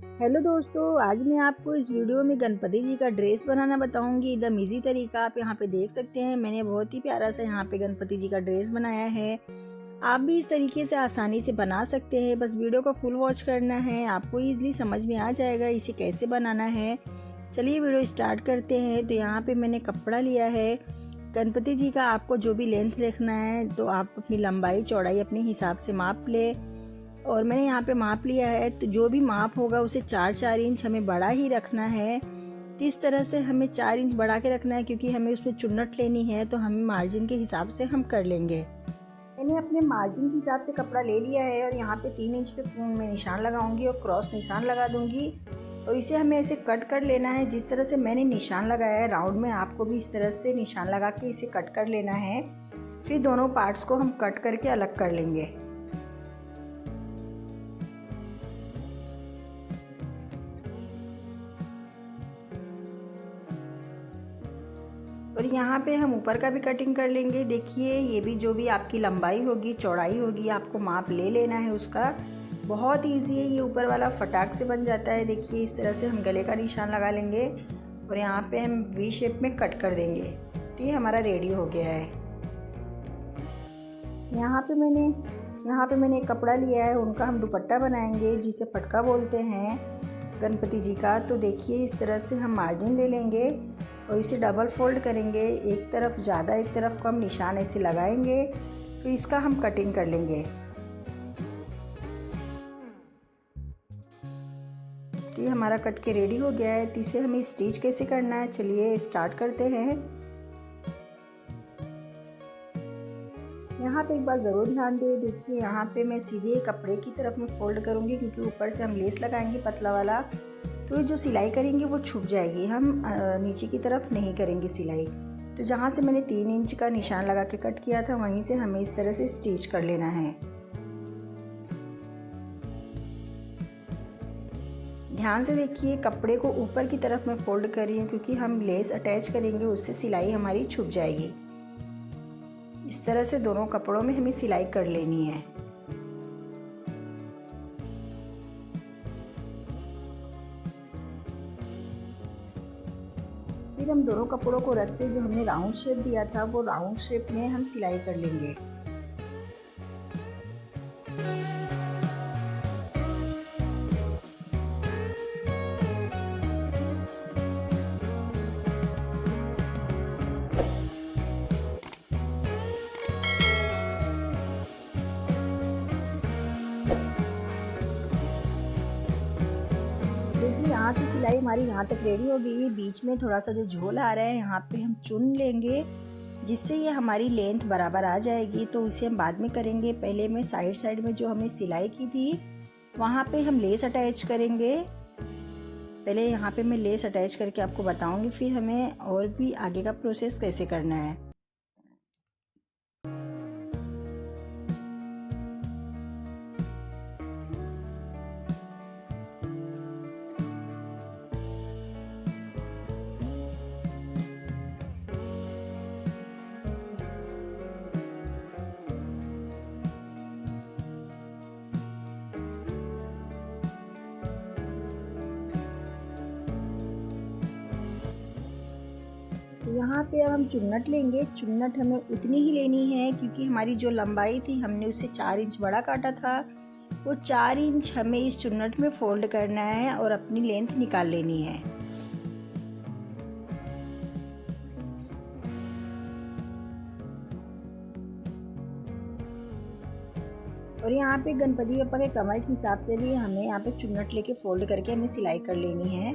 Hello दोस्तों, आज मैं आपको इस वीडियो में गणपति जी का ड्रेस बनाना बताऊंगी। एकदम इजी तरीका। आप यहाँ पे देख सकते हैं, मैंने बहुत ही प्यारा सा यहाँ पे गणपति जी का ड्रेस बनाया है। आप भी इस तरीके से आसानी से बना सकते हैं। बस वीडियो को फुल वॉच करना है, आपको इजीली समझ में आ जाएगा इसे कैसे बनाना है। चलिए वीडियो स्टार्ट करते हैं। तो यहाँ पे मैंने कपड़ा लिया है गणपति जी का। आपको जो भी लेंथ रखना है तो आप अपनी लंबाई चौड़ाई अपने हिसाब से माप ले। और मैंने यहाँ पे माप लिया है, तो जो भी माप होगा उसे 4-4 इंच हमें बड़ा ही रखना है। तो इस तरह से हमें 4 इंच बढ़ा के रखना है, क्योंकि हमें उसमें चुन्नट लेनी है, तो हमें मार्जिन के हिसाब से हम कर लेंगे। मैंने अपने मार्जिन के हिसाब से कपड़ा ले लिया है और यहाँ पे 3 इंच पे मैं निशान लगाऊंगी और क्रॉस निशान लगा दूंगी। और इसे हमें ऐसे कट कर लेना है। जिस तरह से मैंने निशान लगाया है राउंड में, आपको भी इस तरह से निशान लगा के इसे कट कर लेना है। फिर दोनों पार्ट्स को हम कट करके अलग कर लेंगे। और यहाँ पे हम ऊपर का भी कटिंग कर लेंगे। देखिए, ये भी जो भी आपकी लंबाई होगी चौड़ाई होगी, आपको माप ले लेना है उसका। बहुत इजी है, ये ऊपर वाला फटाक से बन जाता है। देखिए, इस तरह से हम गले का निशान लगा लेंगे और यहाँ पे हम वी शेप में कट कर देंगे। तो ये हमारा रेडी हो गया है। यहाँ पे मैंने एक कपड़ा लिया है, उनका हम दुपट्टा बनाएंगे, जिसे फटका बोलते हैं गणपति जी का। तो देखिए, इस तरह से हम मार्जिन ले लेंगे और इसे डबल फोल्ड करेंगे। एक तरफ ज़्यादा, एक तरफ को हम निशान ऐसे लगाएंगे। फिर इसका हम कटिंग कर लेंगे। ये हमारा कट के रेडी हो गया है। तो इसे हमें स्टिच कैसे करना है, चलिए स्टार्ट करते हैं। यहाँ पे एक बात ज़रूर ध्यान दें। देखिए, यहाँ पे मैं सीधे कपड़े की तरफ में फोल्ड करूँगी, क्योंकि ऊपर से हम लेस लगाएंगे पतला वाला, तो ये जो सिलाई करेंगे वो छुप जाएगी। हम नीचे की तरफ नहीं करेंगे सिलाई। तो जहाँ से मैंने 3 इंच का निशान लगा के कट किया था, वहीं से हमें इस तरह से स्टिच कर लेना है। ध्यान से देखिए, कपड़े को ऊपर की तरफ मैं फोल्ड कर रही हूँ, क्योंकि हम लेस अटैच करेंगे, उससे सिलाई हमारी छुप जाएगी। इस तरह से दोनों कपड़ों में हमें सिलाई कर लेनी है। फिर हम दोनों कपड़ों को रख के जो हमने राउंड शेप दिया था, वो राउंड शेप में हम सिलाई कर लेंगे। देखिए, यहाँ की सिलाई हमारी यहाँ तक रेडी हो गई है। बीच में थोड़ा सा जो झोल आ रहा है, यहाँ पे हम चुन लेंगे, जिससे ये हमारी लेंथ बराबर आ जाएगी। तो इसे हम बाद में करेंगे। पहले में साइड में जो हमने सिलाई की थी, वहाँ पे हम लेस अटैच करेंगे। पहले यहाँ पे मैं लेस अटैच करके आपको बताऊँगी, फिर हमें और भी आगे का प्रोसेस कैसे करना है। तो यहाँ पे अब हम चुन्नट लेंगे। चुन्नट हमें उतनी ही लेनी है, क्योंकि हमारी जो लंबाई थी हमने उससे 4 इंच बड़ा काटा था। वो 4 इंच हमें इस चुन्नट में फोल्ड करना है और अपनी लेंथ निकाल लेनी है। और यहाँ पे गणपति बप्पा के कमर के हिसाब से भी हमें यहाँ पे चुन्नट लेके फोल्ड करके हमें सिलाई कर लेनी है।